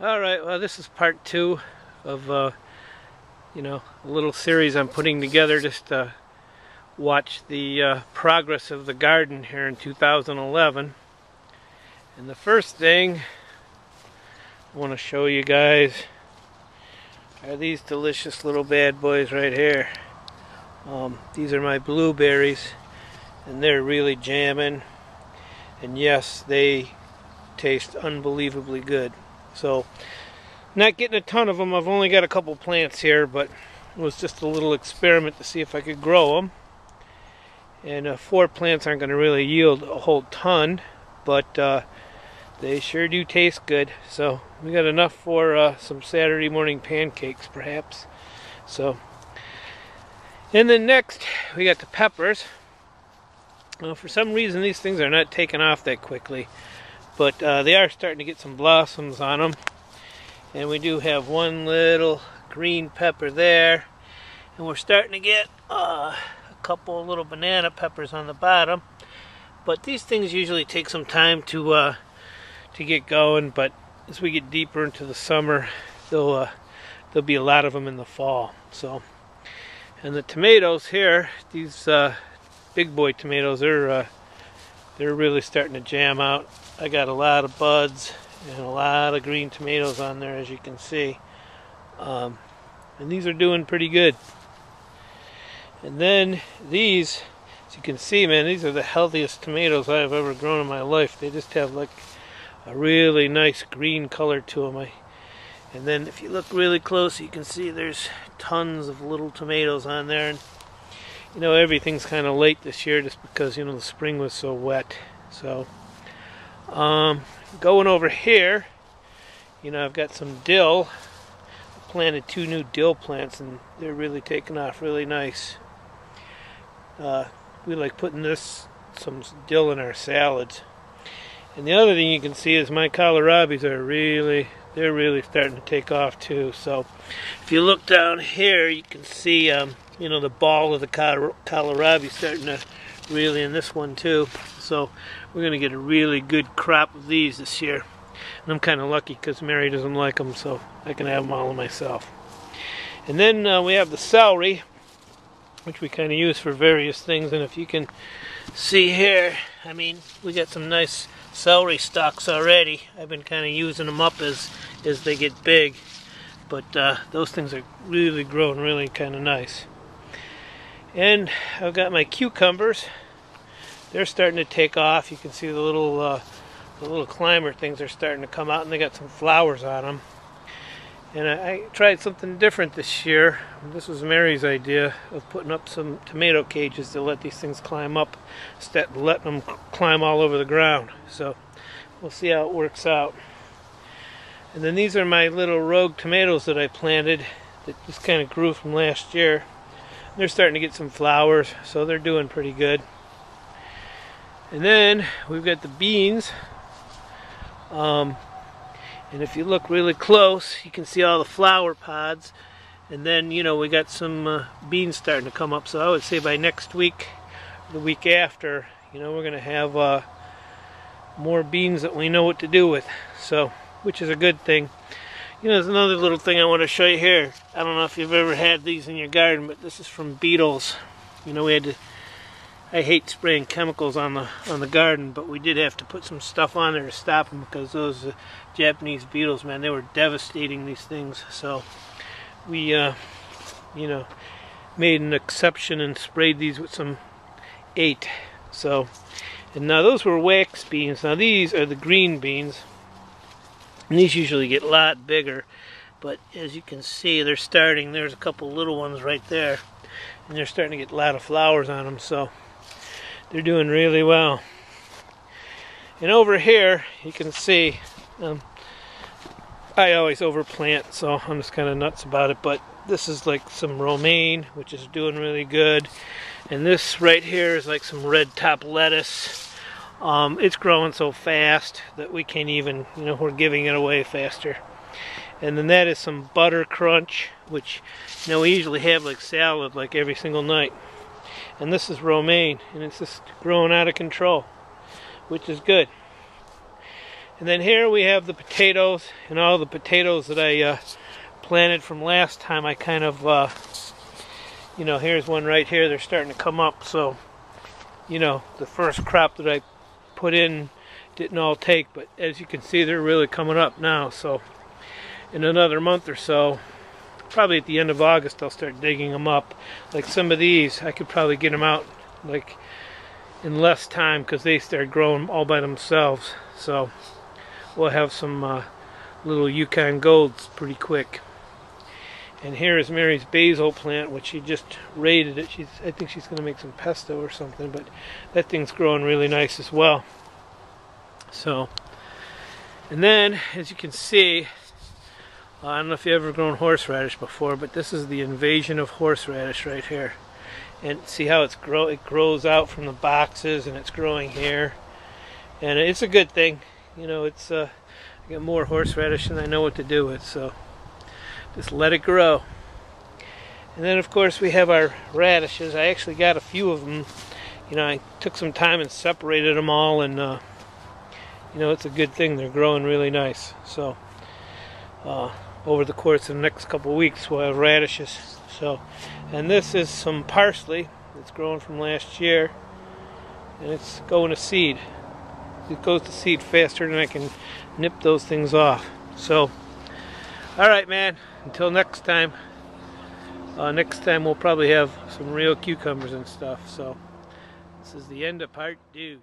Alright, well, this is part 2 of a little series I'm putting together just to watch the progress of the garden here in 2011. And the first thing I want to show you guys are these delicious little bad boys right here. These are my blueberries, and they're really jamming, and yes, they taste unbelievably good. So, not getting a ton of them. I've only got a couple plants here, but it was just a little experiment to see if I could grow them. And 4 plants aren't going to really yield a whole ton, but they sure do taste good. So we got enough for some Saturday morning pancakes, perhaps. So, and then next we got the peppers. Well, for some reason these things are not taking off that quickly, but they are starting to get some blossoms on them. And we do have one little green pepper there, and we're starting to get a couple of little banana peppers on the bottom. But these things usually take some time to get going, but as we get deeper into the summer, there'll be a lot of them in the fall. So, and the tomatoes here, these big boy tomatoes, they're really starting to jam out. I got a lot of buds and a lot of green tomatoes on there, as you can see, and these are doing pretty good. And then these, as you can see, man, these are the healthiest tomatoes I've ever grown in my life. They just have like a really nice green color to them. And then if you look really close, you can see there's tons of little tomatoes on there. And you know, everything's kind of late this year just because, you know, the spring was so wet. So going over here, you know, I've got some dill. I planted 2 new dill plants, and they're really taking off really nice. We like putting some dill in our salads. And the other thing you can see is my kohlrabis are they're really starting to take off too. So if you look down here, you can see you know, the ball of the kohlrabi starting to really, in this one too. So we're going to get a really good crop of these this year. And I'm kind of lucky because Mary doesn't like them, so I can have them all myself. And then we have the celery, which we kind of use for various things. And if you can see here, I mean, we got some nice celery stalks already. I've been kind of using them up as they get big. But those things are really growing really kind of nice. And I've got my cucumbers. They're starting to take off. You can see the little climber things are starting to come out, and they got some flowers on them. And I tried something different this year. This was Mary's idea of putting up some tomato cages to let these things climb up instead of letting them climb all over the ground. So we'll see how it works out. And then these are my little rogue tomatoes that I planted that just kind of grew from last year. They're starting to get some flowers, so they're doing pretty good. And then we've got the beans. And if you look really close, you can see all the flower pods. And then, you know, we got some beans starting to come up. So I would say by next week, the week after, you know, we're going to have more beans that we know what to do with. So, which is a good thing. You know, there's another little thing I want to show you here. I don't know if you've ever had these in your garden, but this is from beetles. You know, I hate spraying chemicals on the garden, but we did have to put some stuff on there to stop them because those Japanese beetles, man, they were devastating these things. So we, you know, made an exception and sprayed these with some 8. So, and now those were wax beans. Now these are the green beans. And these usually get a lot bigger, but as you can see, they're starting. There's a couple little ones right there, and they're starting to get a lot of flowers on them, so they're doing really well. And over here, you can see, I always overplant, so I'm just kind of nuts about it, but this is like some romaine, which is doing really good. And this right here is like some red top lettuce. It's growing so fast that we can't even, you know, we're giving it away faster. And then that is some butter crunch, which, you know, we usually have like salad like every single night. And this is romaine, and it's just growing out of control, which is good. And then here we have the potatoes, and all the potatoes that I planted from last time. I kind of, you know, here's one right here. They're starting to come up. So, you know, the first crop that I put in didn't all take, but as you can see, they're really coming up now. So in another month or so, probably at the end of August, I'll start digging them up. Like some of these, I could probably get them out like in less time because they start growing all by themselves. So we'll have some little Yukon Golds pretty quick. And here is Mary's basil plant, which she just raided it. I think she's going to make some pesto or something, but that thing's growing really nice as well. So, and then, as you can see, I don't know if you've ever grown horseradish before, but this is the invasion of horseradish right here. And see how it grows out from the boxes, and it's growing here. And it's a good thing. You know, it's I got more horseradish than I know what to do with, so just let it grow. And then, of course, we have our radishes. I actually got a few of them. You know, I took some time and separated them all, and you know, it's a good thing. They're growing really nice. So over the course of the next couple of weeks, we'll have radishes. So, and this is some parsley that's growing from last year, and it's going to seed. It goes to seed faster than I can nip those things off. So, all right, man. Until next time. Next time we'll probably have some real cucumbers and stuff. So, this is the end of part 2.